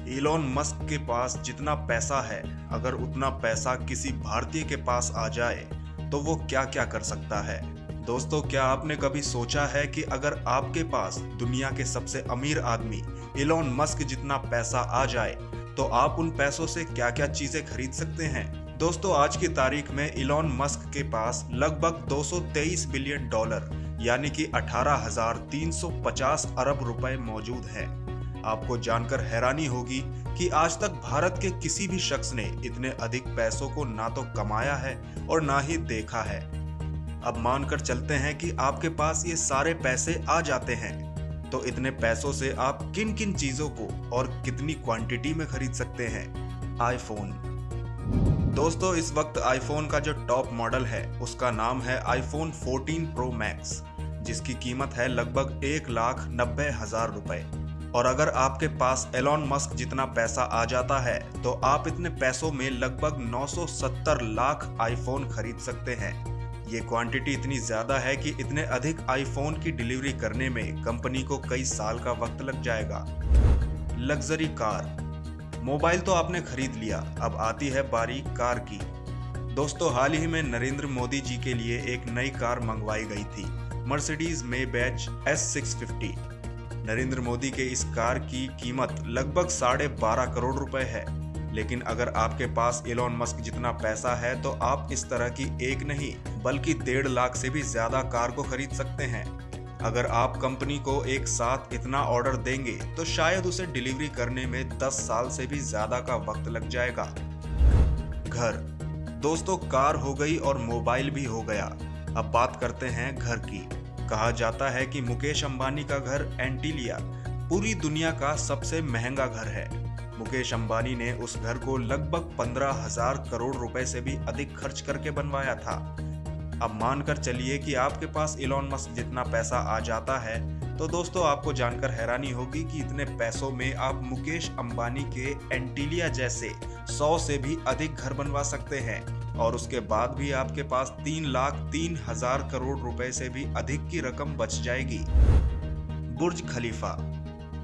Elon Musk के पास जितना पैसा है, अगर उतना पैसा किसी भारतीय के पास आ जाए तो वो क्या क्या कर सकता है। दोस्तों, क्या आपने कभी सोचा है कि अगर आपके पास दुनिया के सबसे अमीर आदमी इलॉन मस्क जितना पैसा आ जाए तो आप उन पैसों से क्या क्या चीजें खरीद सकते हैं। दोस्तों, आज की तारीख में इलॉन मस्क के पास लगभग 223 बिलियन डॉलर यानी कि 18,350 अरब रुपए मौजूद हैं। आपको जानकर हैरानी होगी कि आज तक भारत के किसी भी शख्स ने इतने अधिक पैसों को ना तो कमाया है और ना ही देखा है। अब मानकर चलते हैं कि आपके पास ये सारे पैसे आ जाते हैं, तो इतने पैसों से आप किन किन चीजों को और कितनी क्वांटिटी में खरीद सकते हैं। आईफोन। दोस्तों, इस वक्त आईफोन का जो टॉप मॉडल है उसका नाम है आईफोन 14 प्रो मैक्स, जिसकी कीमत है लगभग 1,90,000 रुपए। और अगर आपके पास एलॉन मस्क जितना पैसा आ जाता है तो आप इतने पैसों में लगभग 970 लाख आईफोन खरीद सकते हैं। ये क्वांटिटी इतनी ज्यादा है कि इतने अधिक आईफोन की डिलीवरी करने में कंपनी को कई साल का वक्त लग जाएगा। Luxury car. मोबाइल तो आपने खरीद लिया, अब आती है बारी कार की। दोस्तों, हाल ही में नरेंद्र मोदी जी के लिए एक नई कार मंगवाई गई थी, मर्सिडीज मेबैच S650। नरेंद्र मोदी के इस कार की कीमत लगभग 12.5 करोड़ रुपए है। लेकिन अगर आपके पास इलॉन मस्क जितना पैसा है तो आप इस तरह की एक नहीं बल्कि 1.5 लाख से भी ज्यादा कार को खरीद सकते हैं। अगर आप कंपनी को एक साथ इतना ऑर्डर देंगे तो शायद उसे डिलीवरी करने में 10 साल से भी ज्यादा का वक्त लग जाएगा। घर। दोस्तों, कार हो गई और मोबाइल भी हो गया, अब बात करते हैं घर की। कहा जाता है कि मुकेश अंबानी का घर एंटीलिया पूरी दुनिया का सबसे महंगा घर है। मुकेश अंबानी ने उस घर को लगभग 15,000 करोड़ रुपए से भी अधिक खर्च करके बनवाया था। अब मानकर चलिए कि आपके पास इलॉन मस्क जितना पैसा आ जाता है तो दोस्तों, आपको जानकर हैरानी होगी कि इतने पैसों में आप मुकेश अंबानी के एंटीलिया जैसे 100 से भी अधिक घर बनवा सकते हैं और उसके बाद भी आपके पास 3,03,000 करोड़ रुपए से भी अधिक की रकम बच जाएगी। बुर्ज खलीफा।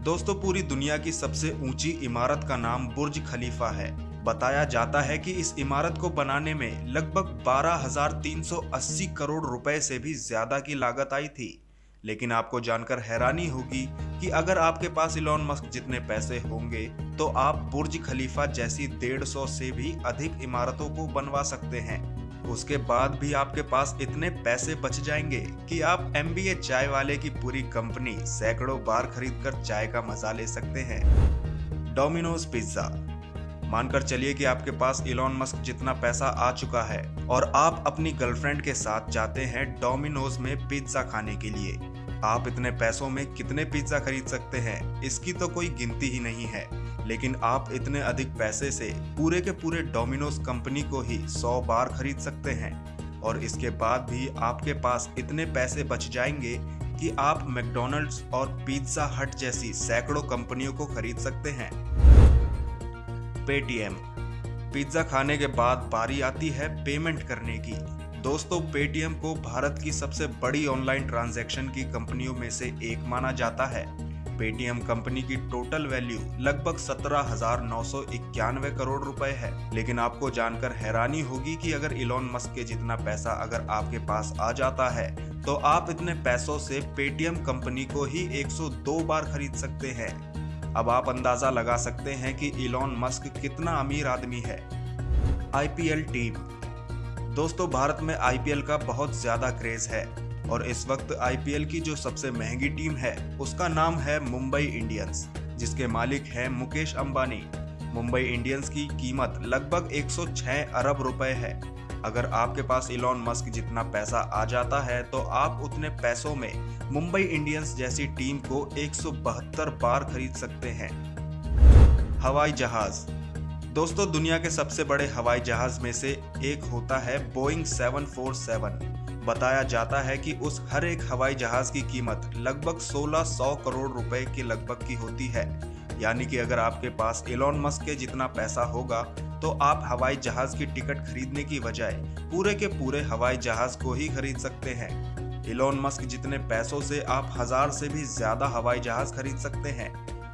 दोस्तों, पूरी दुनिया की सबसे ऊंची इमारत का नाम बुर्ज खलीफा है। बताया जाता है कि इस इमारत को बनाने में लगभग 12,380 करोड़ रुपए से भी ज्यादा की लागत आई थी। लेकिन आपको जानकर हैरानी होगी कि अगर आपके पास इलॉन मस्क जितने पैसे होंगे तो आप बुर्ज खलीफा जैसी 150 से भी अधिक इमारतों को बनवा सकते हैं। उसके बाद भी आपके पास इतने पैसे बच जाएंगे कि आप MBA चाय वाले की पूरी कंपनी सैकड़ों बार खरीदकर चाय का मजा ले सकते हैं। Domino's pizza. मानकर चलिए कि आपके पास इलॉन मस्क जितना पैसा आ चुका है और आप अपनी गर्लफ्रेंड के साथ जाते हैं डोमिनोज में पिज्जा खाने के लिए। आप इतने पैसों में कितने पिज्जा खरीद सकते हैं, इसकी तो कोई गिनती ही नहीं है। लेकिन आप इतने अधिक पैसे से पूरे के पूरे डोमिनोज कंपनी को ही 100 बार खरीद सकते हैं और इसके बाद भी आपके पास इतने पैसे बच जाएंगे कि आप मैकडॉनल्ड्स और पिज्जा हट जैसी सैकड़ों कंपनियों को खरीद सकते हैं। पेटीएम। पिज्जा खाने के बाद बारी आती है पेमेंट करने की। दोस्तों, पेटीएम को भारत की सबसे बड़ी ऑनलाइन ट्रांजैक्शन की कंपनियों में से एक माना जाता है। पेटीएम कंपनी की टोटल वैल्यू लगभग 17,991 करोड़ रुपए है। लेकिन आपको जानकर हैरानी होगी कि अगर इलॉन मस्क के जितना पैसा अगर आपके पास आ जाता है तो आप इतने पैसों से पेटीएम कंपनी को ही 102 बार खरीद सकते हैं। अब आप अंदाजा लगा सकते हैं कि इलॉन मस्क कितना अमीर आदमी है। IPL team. दोस्तों, भारत में IPL का बहुत ज्यादा क्रेज है और इस वक्त IPL की जो सबसे महंगी टीम है उसका नाम है मुंबई इंडियंस, जिसके मालिक हैं मुकेश अंबानी। मुंबई इंडियंस की कीमत लगभग 106 अरब रुपए है। अगर आपके पास इलॉन मस्क जितना पैसा आ जाता है तो आप उतने पैसों में मुंबई इंडियंस जैसी टीम को 172 बार खरीद सकते हैं। हवाई जहाज। दोस्तों, दुनिया के सबसे बड़े हवाई जहाज में से एक होता है बोइंग 747। बताया जाता है कि उस हर एक हवाई जहाज की कीमत लगभग 1600 करोड़ रुपए के लगभग की होती है। यानी कि अगर आपके पास इलॉन मस्क के जितना पैसा होगा तो आप हवाई जहाज की टिकट खरीदने की बजाय पूरे के पूरे हवाई जहाज को ही खरीद सकते हैं। इलॉन मस्क जितने पैसों से आप 1000 से भी ज्यादा हवाई जहाज खरीद सकते हैं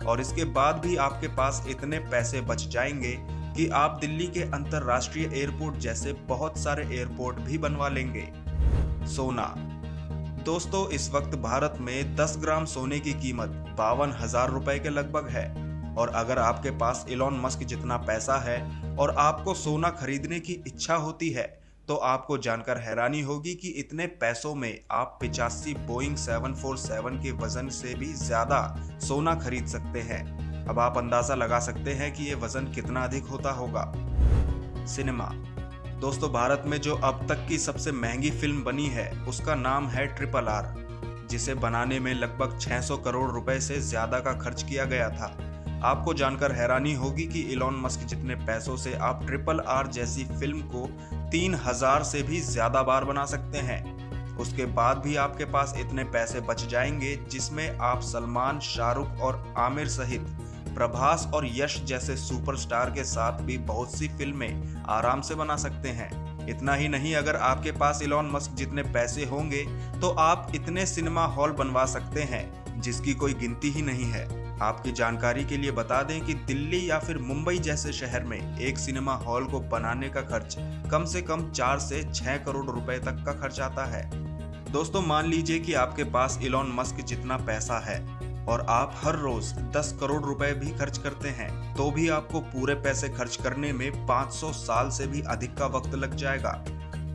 और इसके बाद भी आपके पास इतने पैसे बच जाएंगे कि आप दिल्ली के अंतरराष्ट्रीय एयरपोर्ट जैसे बहुत सारे एयरपोर्ट भी बनवा लेंगे। सोना। दोस्तों, इस वक्त भारत में 10 ग्राम सोने की कीमत 52,000 रुपए के लगभग है। और अगर आपके पास इलॉन मस्क जितना पैसा है और आपको सोना खरीदने की इच्छा होती है, तो आपको जानकर हैरानी होगी कि इतने पैसों में आप 85 बोइंग 747 के वजन से भी ज्यादा सोना खरीद सकते हैं। अब आप अंदाजा लगा सकते हैं कि ये वजन कितना अधिक होता होगा। सिनेमा। दोस्तों, भारत में जो अब तक की सबसे महंगी फिल्म बनी है उसका नाम है RRR, जिसे बनाने में लगभग 600 करोड़ रुपए से ज्यादा का खर्च किया गया था। आपको जानकर हैरानी होगी कि इलॉन मस्क जितने पैसों से आप RRR जैसी फिल्म को 3000 से भी ज्यादा बार बना सकते हैं। उसके बाद भी आपके पास इतने पैसे बच जाएंगे जिसमें आप सलमान, शाहरुख और आमिर सहित प्रभास और यश जैसे सुपरस्टार के साथ भी बहुत सी फिल्में आराम से बना सकते हैं। इतना ही नहीं, अगर आपके पास इलॉन मस्क जितने पैसे होंगे तो आप इतने सिनेमा हॉल बनवा सकते हैं जिसकी कोई गिनती ही नहीं है। आपकी जानकारी के लिए बता दें कि दिल्ली या फिर मुंबई जैसे शहर में एक सिनेमा हॉल को बनाने का खर्च कम से कम 4 से 6 करोड़ रुपए तक का खर्च आता है। दोस्तों, मान लीजिए कि आपके पास इलॉन मस्क जितना पैसा है और आप हर रोज 10 करोड़ रुपए भी खर्च करते हैं, तो भी आपको पूरे पैसे खर्च करने में 500 साल से भी अधिक का वक्त लग जाएगा।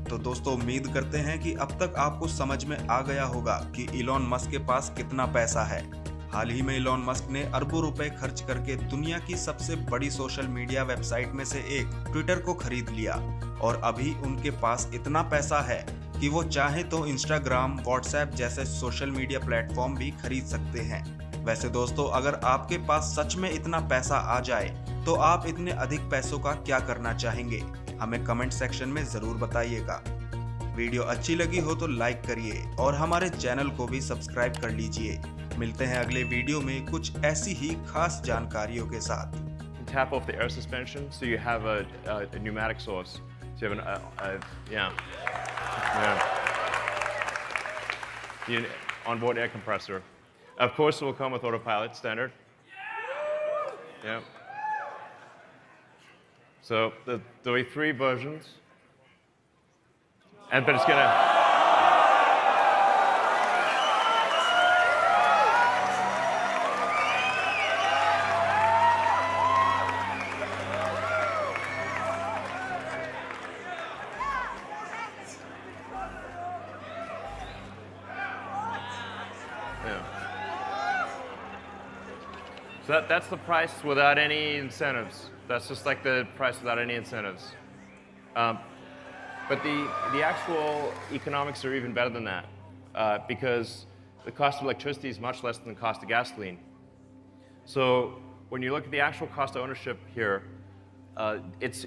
तो दोस्तों, उम्मीद करते हैं कि अब तक आपको समझ में आ गया होगा कि इलॉन मस्क के पास कितना पैसा है। हाल ही में इलॉन मस्क ने अरबों रुपए खर्च करके दुनिया की सबसे बड़ी सोशल मीडिया वेबसाइट में से एक ट्विटर को खरीद लिया और अभी उनके पास इतना पैसा है कि वो चाहे तो इंस्टाग्राम, व्हाट्सएप जैसे सोशल मीडिया प्लेटफॉर्म भी खरीद सकते हैं। वैसे दोस्तों, अगर आपके पास सच में इतना पैसा आ जाए तो आप इतने अधिक पैसों का क्या करना चाहेंगे? हमें कमेंट सेक्शन में जरूर बताइएगा। वीडियो अच्छी लगी हो तो लाइक करिए और हमारे चैनल को भी सब्सक्राइब कर लीजिए। मिलते हैं अगले वीडियो में कुछ ऐसी ही खास जानकारियों के साथ। Tap off the air suspension so you have a pneumatic source. So you have yeah. You onboard air compressor. Of course, it will come with autopilot standard. Yeah. So there'll be 3 versions, but it's gonna. Yeah. So that's the price without any incentives. That's just like the price without any incentives. But the actual economics are even better than that because the cost of electricity is much less than the cost of gasoline. So when you look at the actual cost of ownership here, it's